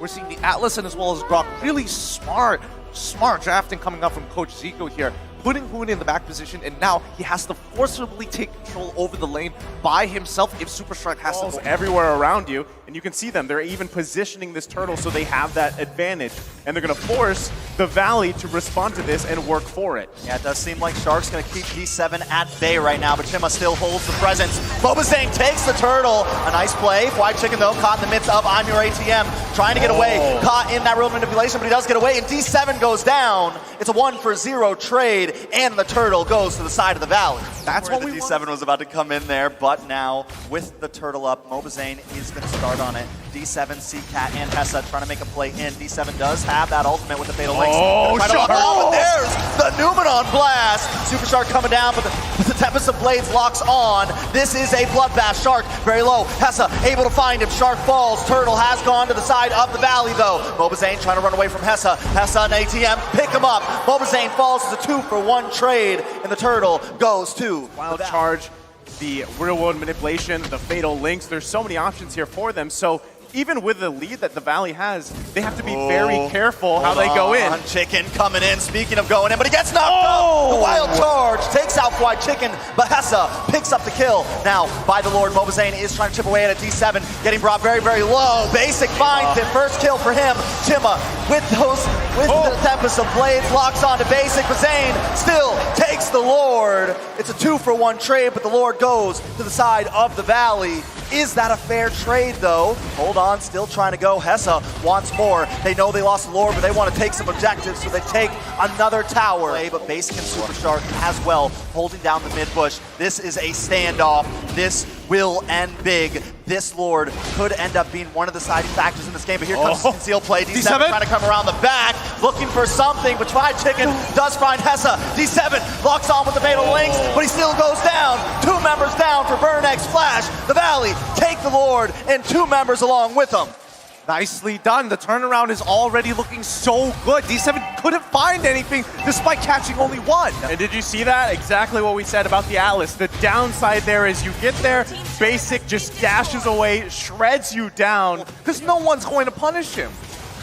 We're seeing the Atlas and as well as Grok. Really smart drafting coming up from Coach Zico here. Putting Hoon in the back position, and now he has to forcibly take control over the lane by himself if Super Shark has to go everywhere around you, and you can see them. They're even positioning this turtle so they have that advantage, and they're going to force the Valley to respond to this and work for it. Yeah, it does seem like Shark's going to keep D7 at bay right now, but Chima still holds the presence. Mobazane takes the turtle. A nice play. White Chicken, though, caught in the midst of I'm Your ATM, trying to get away. Caught in that real manipulation, but he does get away, and D7 goes down. It's a 1-for-0 trade, and the turtle goes to the side of the Valley. That's what D7 was about to come in there, but now with the turtle up, Mobazane is going to start on it. D7, CCat, and Hessa trying to make a play in. D7 does have that ultimate with the Fatal Links. But there's the Numenon blast. Super Shark coming down, but the Tempest of Blades locks on. This is a bloodbath. Shark very low. Hessa able to find him. Shark falls. Turtle has gone to the side of the Valley, though. Mobazane trying to run away from Hessa. Hessa and ATM pick him up. Mobazane falls as a 2-for-1 trade, and the turtle goes to Wild Charge, the real-world manipulation, the Fatal Links. There's so many options here for them. So even with the lead that the Valley has, they have to be very careful how they go in. Chicken coming in, speaking of going in, but he gets knocked up. The Wild Charge takes out White Chicken, but Hessa picks up the kill. Now, by the Lord, Mobazane is trying to chip away at a D7, getting brought very, very low. Basic finds it, first kill for him. Chima with the Tempest of Blades, locks on to Basic, but Zane still takes the Lord. It's a 2-for-1 trade, but the Lord goes to the side of the Valley. Is that a fair trade, though? Hold on, still trying to go. Hessa wants more. They know they lost the Lord, but they want to take some objectives, so they take another tower. But Basic and Super Shark as well, holding down the mid-bush. This is a standoff. This will end big. This Lord could end up being one of the deciding factors in this game, but here comes the conceal play. D7 trying to come around the back, looking for something, but White Chicken does find Hessa. D7 locks on with the Fatal Links, but he still goes down. 2 members down for Burnex Flash. The Valley take the Lord and 2 members along with him. Nicely done. The turnaround is already looking so good. D7 couldn't find anything despite catching only 1. And did you see that? Exactly what we said about the Atlas. The downside there is you get there, Basic just dashes away, shreds you down. Because no one's going to punish him.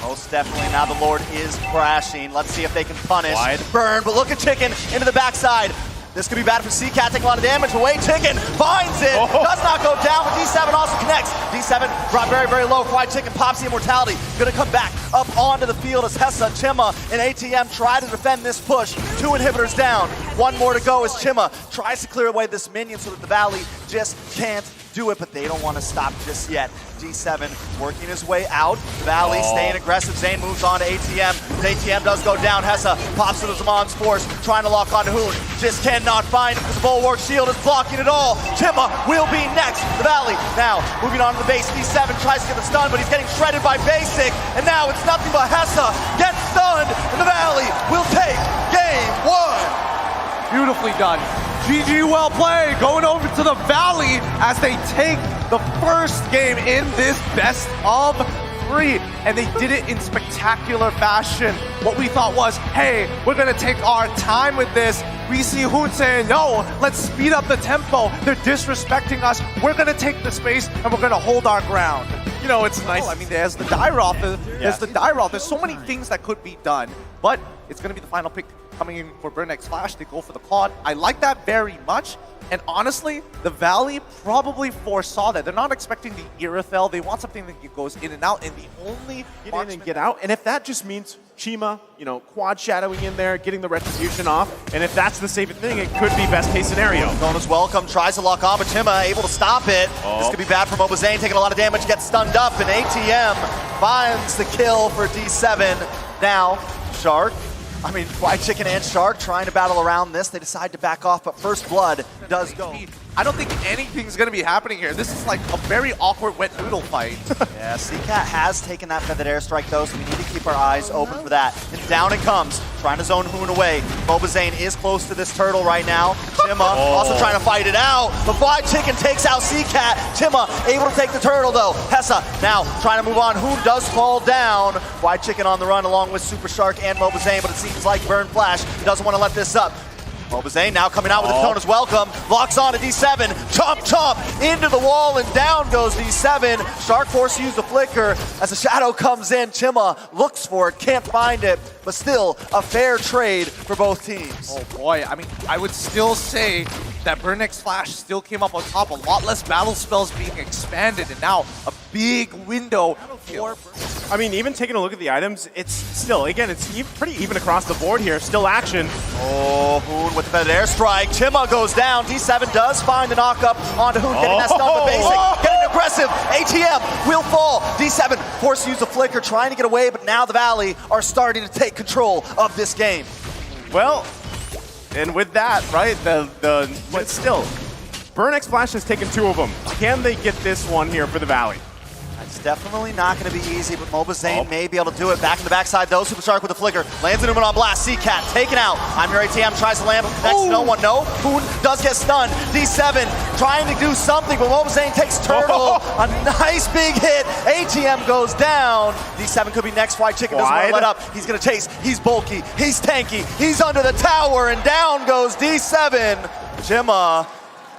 Most definitely. Now the Lord is crashing. Let's see if they can punish. Burn, but look at Chicken into the backside. This could be bad for CCat, taking a lot of damage. Away Chicken finds it, does not go down, but D7 also connects. D7 brought very, very low. White Chicken pops the immortality. Gonna come back up onto the field as Hessa, Chima, and ATM try to defend this push. 2 inhibitors down. 1 more to go as Chima tries to clear away this minion so that the Valley just can't do it, but they don't want to stop just yet. D7 working his way out. The Valley staying aggressive. Zane moves on to ATM. ATM does go down. Hessa pops to the Zamon's force, trying to lock on to Hoon. Just cannot find him because the Bulwark Shield is blocking it all. Chima will be next. The Valley now moving on to the base. D7 tries to get the stun, but he's getting shredded by Basic. And now it's nothing but Hessa gets stunned, and the Valley will take game 1. Beautifully done. GG, well played. Going over to the Valley as they take the first game in this best of 3. And they did it in spectacular fashion. What we thought was, hey, we're going to take our time with this. We see Hoon saying, no, let's speed up the tempo. They're disrespecting us. We're going to take the space and we're going to hold our ground. You know, it's nice. I mean, there's the die roll. There's the die roll. There's so many things that could be done. But it's going to be the final pick coming in for Burnex Flash. They go for the Claude. I like that very much. And honestly, the Valley probably foresaw that. They're not expecting the Irithel. They want something that goes in and out. And the only get in and get out. And if that just means Chima, you know, quad shadowing in there, getting the retribution off. And if that's the safest thing, it could be best case scenario. Bonus welcome, tries to lock on, but Chima able to stop it. This could be bad for Mobazane, taking a lot of damage, gets stunned up, and ATM finds the kill for D7. Now, White Chicken and Shark trying to battle around this. They decide to back off, but First Blood does go. I don't think anything's going to be happening here. This is like a very awkward wet noodle fight. Yeah, CCat has taken that feathered airstrike though, so we need to keep our eyes open for that. And down it comes, trying to zone Hoon away. Mobazane is close to this turtle right now. Chima also trying to fight it out, but White Chicken takes out CCat. Chima able to take the turtle though. Hessa now trying to move on. Hoon does fall down. White Chicken on the run along with Super Shark and Mobazane, but it seems like Burn Flash doesn't want to let this up. Mobazane now coming out with the Daytona's welcome. Locks on to D7. Chomp, chomp into the wall and down goes D7. Shark forced to use the flicker as the shadow comes in. Chima looks for it, can't find it, but still a fair trade for both teams. Oh boy, I mean, I would still say that Burnix Flash still came up on top. A lot less battle spells being expanded, and now a big window for. I mean, even taking a look at the items, it's still, again, it's pretty even across the board here. Still action. Oh, Hoon with the feathered airstrike. Chima goes down. D7 does find the knockup onto Hoon, getting that stun for basic. Getting aggressive. ATM will fall. D7 forced to use the flicker, trying to get away, but now the Valley are starting to take control of this game. Well, and with that, right, but still, Burnix Flash has taken 2 of them. Can they get this one here for the Valley? It's definitely not going to be easy, but Mobazane may be able to do it. Back in the backside, though. Super Shark with the flicker. Lands an Numen on blast. Seacat taken out. I'm your ATM. Tries to land, but connects to no one. No. Hoon does get stunned. D7 trying to do something, but Mobazane takes Turtle. A nice big hit. ATM goes down. D7 could be next. White Chicken doesn't want to let up. He's going to chase. He's bulky. He's tanky. He's under the tower, and down goes D7. Chima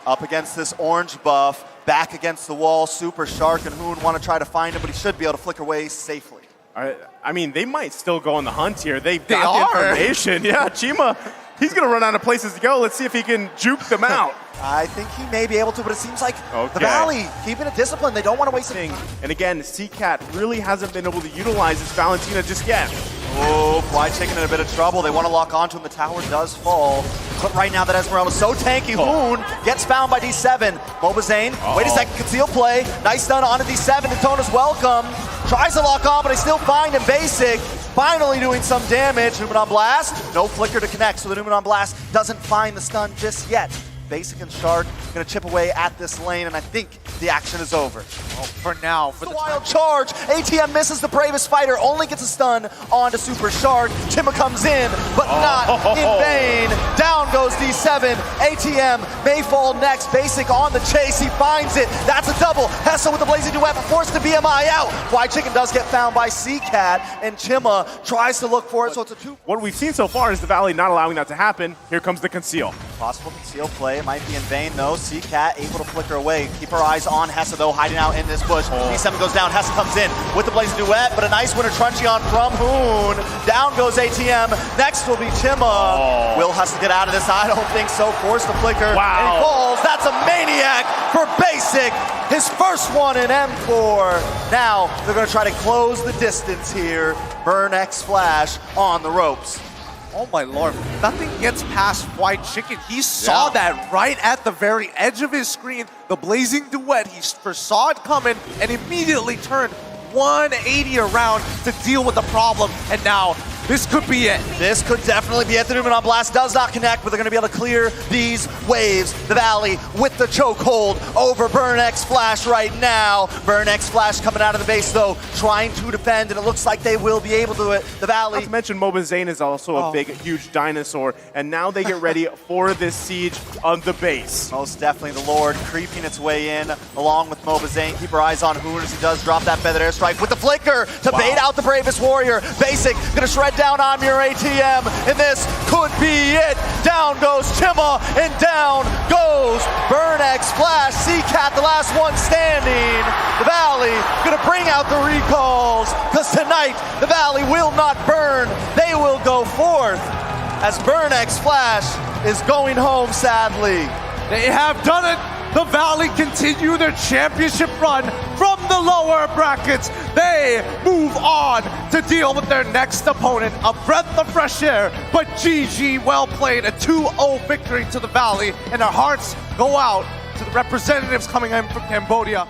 up against this orange buff. Back against the wall, Super Shark and Hoon want to try to find him, but he should be able to flicker away safely. I mean, they might still go on the hunt here. They've got the information. Yeah, Chima, he's going to run out of places to go. Let's see if he can juke them out. I think he may be able to, but it seems like the Valley keeping it disciplined. They don't want to waste it. And again, Seacat really hasn't been able to utilize this Valentina just yet. Oh, Fly Chicken in a bit of trouble. They want to lock onto him. The tower does fall. But right now that Esmeralda is so tanky. Hoon gets found by D7. Mobazane, wait a second, conceal play. Nice stun onto D7. Daytona's welcome. Tries to lock on, but they still find him. Basic finally doing some damage. Numen on blast. No flicker to connect, so the Numen on blast doesn't find the stun just yet. Basic and Shark gonna chip away at this lane, and I think the action is over. Well, for now, for the wild charge. ATM misses the bravest fighter, only gets a stun onto Super Shark. Chima comes in, but not in vain. Down goes D7. ATM may fall next. Basic on the chase. He finds it. That's a double. Hessa with the blazing duet, but forced to BMI out. White Chicken does get found by Seacat, and Chima tries to look for it, so it's a 2. What we've seen so far is the Valley not allowing that to happen. Here comes the conceal. Possible conceal play. Might be in vain, though. Seacat able to flicker away. Keep our eyes on Hessa, though, hiding out in this bush. D7 goes down. Hessa comes in with the blazing duet, but a nice winner Truncheon from Hoon. Down goes ATM. Next will be Chima. Will Hessa get out of this? I don't think so. Force the flicker. Wow. And he falls. That's a maniac for Basic. His first one in M4. Now they're going to try to close the distance here. Burnix Flash on the ropes. Oh my lord, nothing gets past White Chicken. He saw that right at the very edge of his screen, the blazing duet. He foresaw it coming and immediately turned 180 around to deal with the problem. And now this could be it. This could definitely be it. The Numen on blast does not connect, but they're going to be able to clear these waves. The Valley with the chokehold over Burnix Flash right now. Burnix Flash coming out of the base, though, trying to defend, and it looks like they will be able to do it. The Valley. Not to mention Mobazane is also a big, huge dinosaur, and now they get ready for this siege of the base. Most definitely the Lord creeping its way in, along with Mobazane. Keep our eyes on Hoon as he does drop that feathered airstrike with the flicker to bait out the bravest warrior. Basic gonna shred down on your ATM, and this could be it. Down goes Chima, and down goes Burnix Flash. Seacat, the last one standing. The Valley gonna bring out the recalls, because tonight the Valley will not burn. They will go forth as Burnix Flash is going home, sadly. They have done it. The Valley continue their championship run from the lower brackets. They move on to deal with their next opponent. A breath of fresh air, but GG, well played. A 2-0 victory to the Valley, and our hearts go out to the representatives coming in from Cambodia.